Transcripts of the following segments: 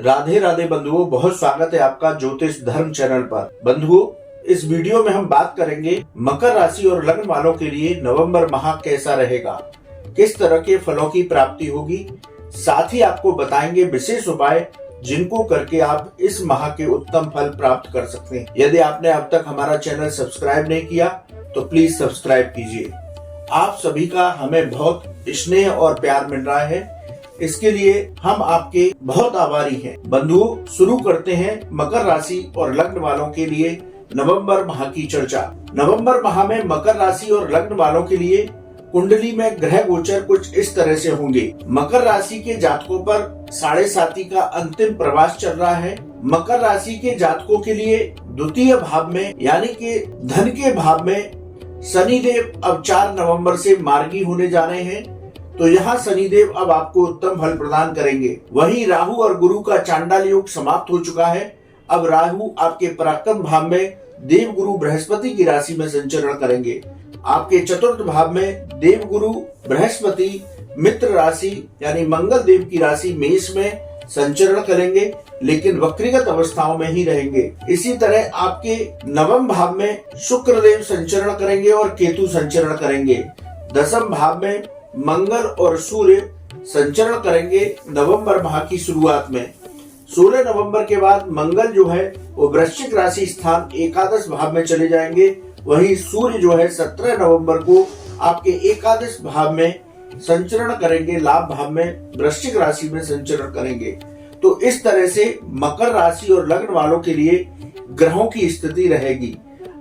राधे राधे बंधुओं, बहुत स्वागत है आपका ज्योतिष धर्म चैनल पर। बंधुओं, इस वीडियो में हम बात करेंगे मकर राशि और लग्न वालों के लिए नवंबर माह कैसा रहेगा, किस तरह के फलों की प्राप्ति होगी। साथ ही आपको बताएंगे विशेष उपाय जिनको करके आप इस माह के उत्तम फल प्राप्त कर सकते हैं। यदि आपने अब तक हमारा चैनल सब्सक्राइब नहीं किया तो प्लीज सब्सक्राइब कीजिए। आप सभी का हमें बहुत स्नेह और प्यार मिल रहा है, इसके लिए हम आपके बहुत आभारी हैं। बंधुओं, शुरू करते हैं मकर राशि और लग्न वालों के लिए नवंबर माह की चर्चा। नवंबर माह में मकर राशि और लग्न वालों के लिए कुंडली में ग्रह गोचर कुछ इस तरह से होंगे। मकर राशि के जातकों पर 7.5 का अंतिम प्रवास चल रहा है। मकर राशि के जातकों के लिए द्वितीय भाव में यानी कि धन के भाव में शनिदेव अब 4 नवंबर से मार्गी होने जा रहे हैं, तो यहाँ शनिदेव अब आपको उत्तम फल प्रदान करेंगे। वहीं राहु और गुरु का चांडाल योग समाप्त हो चुका है। अब राहु आपके पराक्रम भाव में देव गुरु बृहस्पति की राशि में संचरण करेंगे। आपके चतुर्थ भाव में देव गुरु बृहस्पति मित्र राशि यानी मंगल देव की राशि मेष में संचरण करेंगे, लेकिन वक्रीगत अवस्थाओं में ही रहेंगे। इसी तरह आपके नवम भाव में शुक्र देव संचरण करेंगे और केतु संचरण करेंगे। दसम भाव में मंगल और सूर्य संचरण करेंगे नवंबर माह की शुरुआत में। 16 नवंबर के बाद मंगल जो है वो वृश्चिक राशि स्थान एकादश भाव में चले जाएंगे। वहीं सूर्य जो है 17 नवंबर को आपके एकादश भाव में संचरण करेंगे, लाभ भाव में वृश्चिक राशि में संचरण करेंगे। तो इस तरह से मकर राशि और लग्न वालों के लिए ग्रहों की स्थिति रहेगी।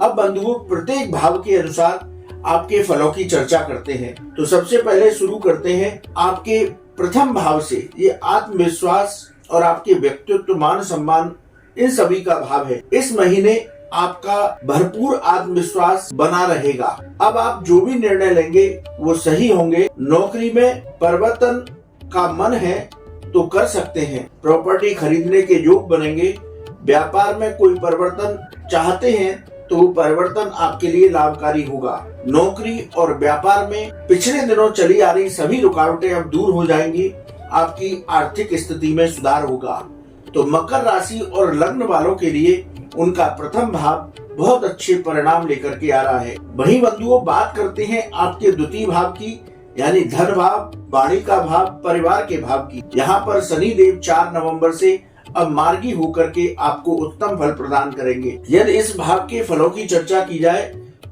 अब बंधुओं, प्रत्येक भाव के अनुसार आपके फलों की चर्चा करते हैं। तो सबसे पहले शुरू करते हैं आपके प्रथम भाव से। ये आत्मविश्वास और आपके व्यक्तित्व, मान सम्मान, इन सभी का भाव है। इस महीने आपका भरपूर आत्मविश्वास बना रहेगा। अब आप जो भी निर्णय लेंगे वो सही होंगे। नौकरी में परिवर्तन का मन है तो कर सकते हैं। प्रॉपर्टी खरीदने के योग बनेंगे। व्यापार में कोई परिवर्तन चाहते हैं तो वो परिवर्तन आपके लिए लाभकारी होगा। नौकरी और व्यापार में पिछले दिनों चली आ रही सभी रुकावटें अब दूर हो जाएंगी। आपकी आर्थिक स्थिति में सुधार होगा। तो मकर राशि और लग्न वालों के लिए उनका प्रथम भाव बहुत अच्छे परिणाम लेकर के आ रहा है। वहीं बंधुओं, बात करते हैं आपके द्वितीय भाव की, यानी धन भाव, वाणी का भाव, परिवार के भाव की। यहाँ पर शनि देव 4 नवंबर से अब मार्गी होकर के आपको उत्तम फल प्रदान करेंगे। यदि इस भाव के फलों की चर्चा की जाए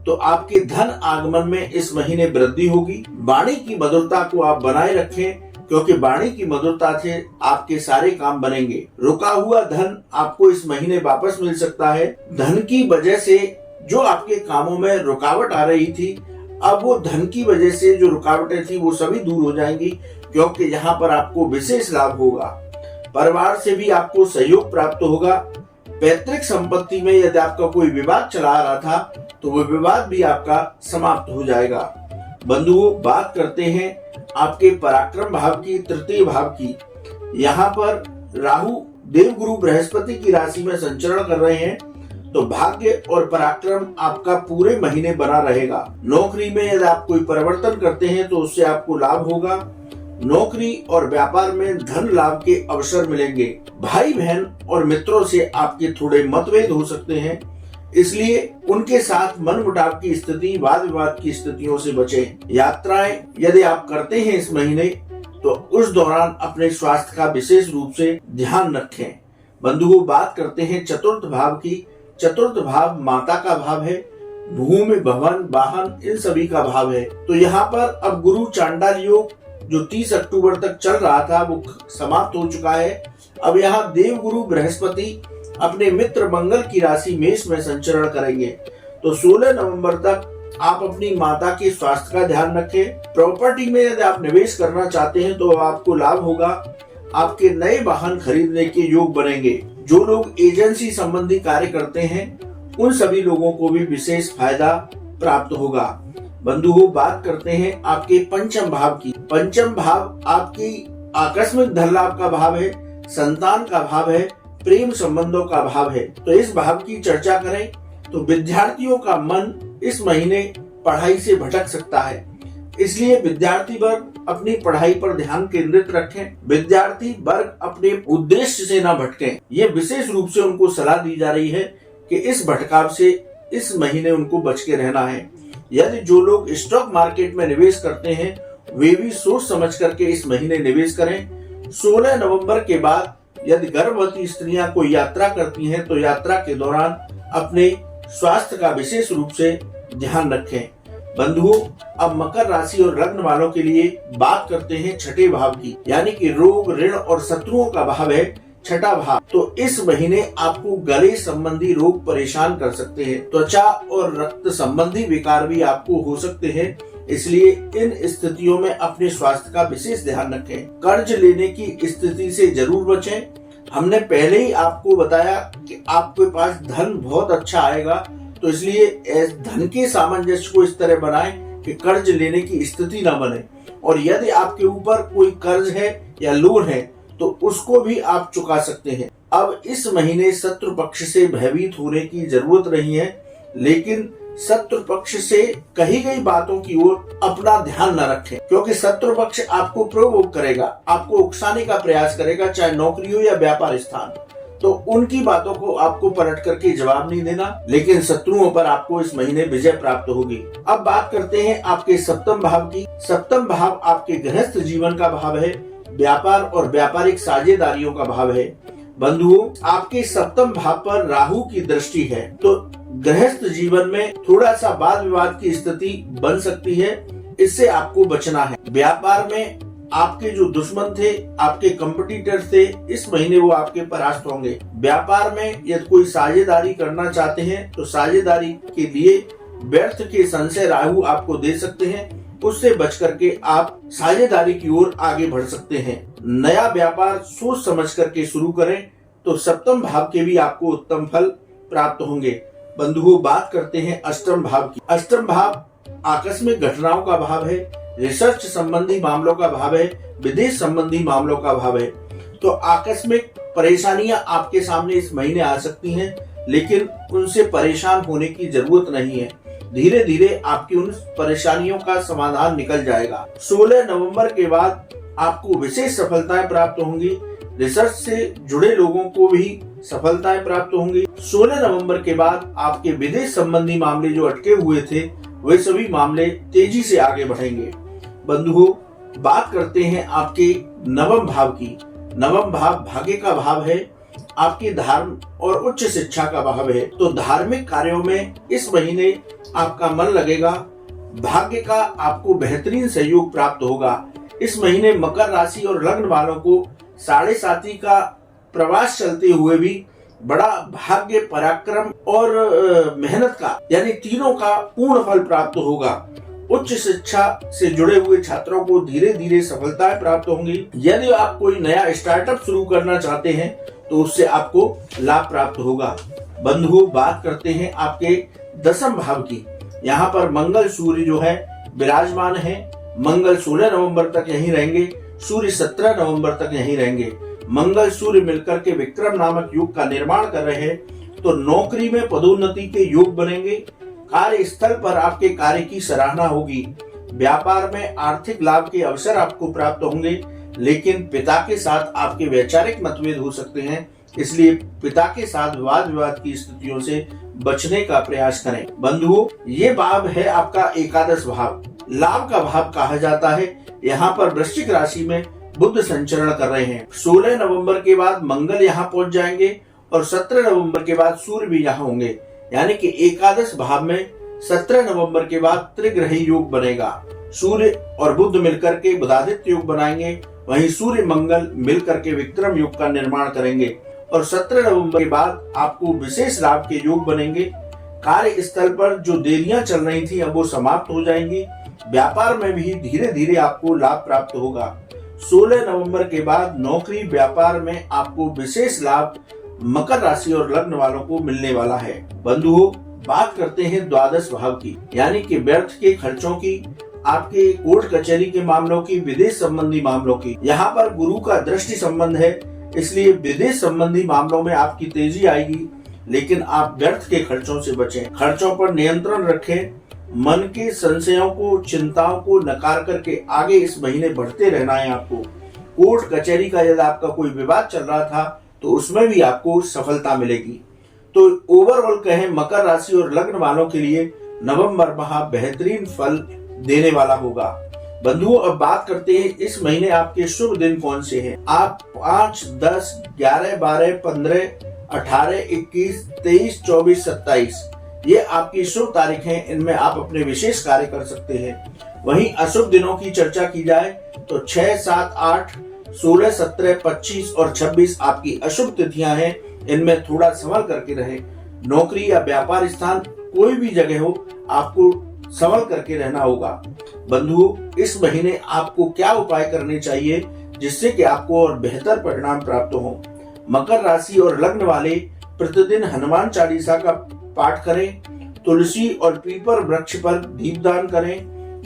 तो आपके धन आगमन में इस महीने वृद्धि होगी। वाणी की मधुरता को आप बनाए रखें, क्योंकि वाणी की मधुरता से आपके सारे काम बनेंगे। रुका हुआ धन आपको इस महीने वापस मिल सकता है। धन की वजह से जो आपके कामों में रुकावट आ रही थी, अब वो धन की वजह से जो रुकावटें थी वो सभी दूर हो जाएंगी, क्योंकि यहाँ पर आपको विशेष लाभ होगा। परिवार से भी आपको सहयोग प्राप्त होगा। पैतृक संपत्ति में यदि आपका कोई विवाद चला आ रहा था तो वो विवाद भी आपका समाप्त हो जाएगा। बंधुओं, बात करते हैं आपके पराक्रम भाव की, तृतीय भाव की। यहाँ पर राहु देवगुरु बृहस्पति की राशि में संचरण कर रहे हैं, तो भाग्य और पराक्रम आपका पूरे महीने बना रहेगा। नौकरी में यदि आप कोई परिवर्तन करते हैं तो उससे आपको लाभ होगा। नौकरी और व्यापार में धन लाभ के अवसर मिलेंगे। भाई बहन और मित्रों से आपके थोड़े मतभेद हो सकते हैं, इसलिए उनके साथ मनमुटाव की स्थिति, वाद विवाद की स्थितियों से बचें। यात्राएं यदि आप करते हैं इस महीने तो उस दौरान अपने स्वास्थ्य का विशेष रूप से ध्यान रखें। बंधुओं, बात करते हैं चतुर्थ भाव की। चतुर्थ भाव माता का भाव है। भूमि, भवन, वाहन, इन सभी का भाव है। तो यहाँ पर अब गुरु चांडाल योग जो 30 अक्टूबर तक चल रहा था वो समाप्त हो चुका है। अब यहाँ देव गुरु बृहस्पति अपने मित्र मंगल की राशि मेष में संचरण करेंगे। तो 16 नवंबर तक आप अपनी माता के स्वास्थ्य का ध्यान रखें। प्रॉपर्टी में यदि आप निवेश करना चाहते हैं तो आपको लाभ होगा। आपके नए वाहन खरीदने के योग बनेंगे। जो लोग एजेंसी संबंधी कार्य करते हैं उन सभी लोगों को भी विशेष फायदा प्राप्त होगा। बंधुओं, बात करते हैं आपके पंचम भाव की। पंचम भाव आपकी आकस्मिक धन लाभ का भाव है, संतान का भाव है, प्रेम संबंधों का भाव है। तो इस भाव की चर्चा करें तो विद्यार्थियों का मन इस महीने पढ़ाई से भटक सकता है। इसलिए विद्यार्थी वर्ग अपनी पढ़ाई पर ध्यान केंद्रित रखें। विद्यार्थी वर्ग अपने उद्देश्य से न भटकें। ये विशेष रूप से उनको सलाह दी जा रही है कि इस भटकाव से इस महीने उनको बच के रहना है। यदि जो लोग स्टॉक मार्केट में निवेश करते हैं वे भी सोच समझ करके इस महीने निवेश करें। 16 नवंबर के बाद यदि गर्भवती स्त्रियां कोई यात्रा करती हैं तो यात्रा के दौरान अपने स्वास्थ्य का विशेष रूप से ध्यान रखें। बंधुओं, अब मकर राशि और लग्न वालों के लिए बात करते हैं छठे भाव की, यानी कि रोग, ऋण और शत्रुओं का भाव है छठा भाव। तो इस महीने आपको गले संबंधी रोग परेशान कर सकते हैं। त्वचा और रक्त संबंधी विकार भी आपको हो सकते हैं, इसलिए इन स्थितियों में अपने स्वास्थ्य का विशेष ध्यान रखें। कर्ज लेने की स्थिति से जरूर बचें। हमने पहले ही आपको बताया कि आपके पास धन बहुत अच्छा आएगा, तो इसलिए धन के सामंजस्य को इस तरह बनाएं कि कर्ज लेने की स्थिति न बने। और यदि आपके ऊपर कोई कर्ज है या लोन है तो उसको भी आप चुका सकते हैं। अब इस महीने शत्रु पक्ष से भयभीत होने की जरूरत नहीं है, लेकिन शत्रु पक्ष से कही गई बातों की ओर अपना ध्यान न रखें, क्योंकि शत्रु पक्ष आपको प्रोवोक करेगा, आपको उकसाने का प्रयास करेगा, चाहे नौकरी हो या व्यापार स्थान। तो उनकी बातों को आपको पलट करके जवाब नहीं देना, लेकिन शत्रुओं पर आपको इस महीने विजय प्राप्त होगी। अब बात करते हैं आपके सप्तम भाव की। सप्तम भाव आपके गृहस्थ जीवन का भाव है, व्यापार और व्यापारिक साझेदारियों का भाव है। बंधुओं, आपके सप्तम भाव पर राहु की दृष्टि है, तो गृहस्थ जीवन में थोड़ा सा वाद विवाद की स्थिति बन सकती है, इससे आपको बचना है। व्यापार में आपके जो दुश्मन थे, आपके कंपटीटर थे, इस महीने वो आपके परास्त होंगे। व्यापार में यदि कोई साझेदारी करना चाहते हैं तो साझेदारी के लिए व्यर्थ के संशय राहु आपको दे सकते हैं, उससे बच करके आप साझेदारी की ओर आगे बढ़ सकते हैं। नया व्यापार सोच समझ करके शुरू करें तो सप्तम भाव के भी आपको उत्तम फल प्राप्त होंगे। बंधुओं, बात करते हैं अष्टम भाव की। अष्टम भाव आकस्मिक घटनाओं का भाव है, रिसर्च संबंधी मामलों का भाव है, विदेश संबंधी मामलों का भाव है। तो आकस्मिक परेशानियां आपके सामने इस महीने आ सकती हैं, लेकिन उनसे परेशान होने की जरूरत नहीं है। धीरे धीरे आपकी उन परेशानियों का समाधान निकल जाएगा। 16 नवंबर के बाद आपको विशेष सफलताएं प्राप्त होंगी। रिसर्च से जुड़े लोगों को भी सफलताएं प्राप्त होंगी। 16 नवंबर के बाद आपके विदेश संबंधी मामले जो अटके हुए थे वे सभी मामले तेजी से आगे बढ़ेंगे। बंधुओं, बात करते हैं आपके नवम भाव की। नवम भाव भाग्य का भाव है, आपके धर्म और उच्च शिक्षा का भाव है। तो धार्मिक कार्यों में इस महीने आपका मन लगेगा, भाग्य का आपको बेहतरीन सहयोग प्राप्त होगा। इस महीने मकर राशि और लग्न वालों को 7.5 का प्रवास चलते हुए भी बड़ा भाग्य, पराक्रम और मेहनत का, यानी तीनों का पूर्ण फल प्राप्त होगा। उच्च शिक्षा से जुड़े हुए छात्रों को धीरे धीरे सफलताएं प्राप्त होंगी। यदि आप कोई नया स्टार्टअप शुरू करना चाहते हैं तो उससे आपको लाभ प्राप्त होगा। बंधुओं, बात करते हैं आपके दसम भाव की। यहाँ पर मंगल सूर्य जो है विराजमान है। मंगल 16 नवंबर तक यहीं रहेंगे, सूर्य 17 नवंबर तक यहीं रहेंगे। मंगल सूर्य मिलकर के विक्रम नामक युग का निर्माण कर रहे हैं, तो नौकरी में पदोन्नति के योग बनेंगे। कार्य स्थल पर आपके कार्य की सराहना होगी। व्यापार में आर्थिक लाभ के अवसर आपको प्राप्त होंगे, लेकिन पिता के साथ आपके वैचारिक मतभेद हो सकते हैं, इसलिए पिता के साथ वाद विवाद की स्थितियों से बचने का प्रयास करें। बंधुओं, ये भाव है आपका एकादश भाव, लाभ का भाव कहा जाता है। यहाँ पर वृश्चिक राशि में बुध संचरण कर रहे हैं। 16 नवंबर के बाद मंगल यहाँ पहुंच जाएंगे और 17 नवंबर के बाद सूर्य भी यहाँ होंगे, यानी कि एकादश भाव में 17 नवंबर के बाद त्रिग्रही योग बनेगा। सूर्य और बुध मिलकर के बुधादित्य योग बनाएंगे, वहीं सूर्य मंगल मिलकर के विक्रम योग का निर्माण करेंगे और 17 नवंबर के बाद आपको विशेष लाभ के योग बनेंगे। कार्य स्थल पर जो देरियां चल रही थी अब वो समाप्त हो जाएंगी। व्यापार में भी धीरे धीरे आपको लाभ प्राप्त होगा। 16 नवंबर के बाद नौकरी व्यापार में आपको विशेष लाभ मकर राशि और लग्न वालों को मिलने वाला है। बंधुओं, बात करते हैं द्वादश भाव की, यानी कि व्यर्थ के खर्चों की, आपके कोर्ट कचहरी के मामलों की, विदेश संबंधी मामलों की। यहाँ पर गुरु का दृष्टि संबंध है, इसलिए विदेश संबंधी मामलों में आपकी तेजी आएगी, लेकिन आप व्यर्थ के खर्चों से बचें। खर्चों पर नियंत्रण रखें। मन के संशयों को, चिंताओं को नकार करके आगे इस महीने बढ़ते रहना है आपको। कोर्ट कचहरी का यदि आपका कोई विवाद चल रहा था तो उसमें भी आपको सफलता मिलेगी। तो ओवरऑल कहें मकर राशि और लग्न वालों के लिए नवंबर माह बेहतरीन फल देने वाला होगा। बंधुओं, अब बात करते हैं इस महीने आपके शुभ दिन कौन से हैं। आप 5, 10, 11, 12, 15, 18, 21, 23, 24, 27 ये आपकी शुभ तारीख हैं। इनमें आप अपने विशेष कार्य कर सकते हैं। वहीं अशुभ दिनों की चर्चा की जाए तो 6, 7, 8, 16, 17, 25 और 26 आपकी अशुभ तिथियां हैं। इनमें थोड़ा संभल करके रहे। नौकरी या व्यापार स्थान कोई भी जगह हो, आपको संभल करके रहना होगा। बंधुओं, इस महीने आपको क्या उपाय करने चाहिए जिससे कि आपको और बेहतर परिणाम प्राप्त हो। मकर राशि और लग्न वाले प्रतिदिन हनुमान चालीसा का पाठ करें, तुलसी और पीपल वृक्ष पर दीपदान करें,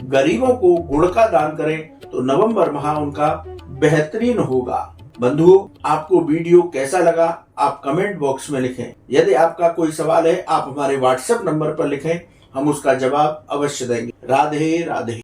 गरीबों को गुड़ का दान करें तो नवंबर माह उनका बेहतरीन होगा। बंधुओं, आपको वीडियो कैसा लगा आप कमेंट बॉक्स में लिखें। यदि आपका कोई सवाल है आप हमारे व्हाट्सएप नंबर पर लिखें, हम उसका जवाब अवश्य देंगे। राधे राधे।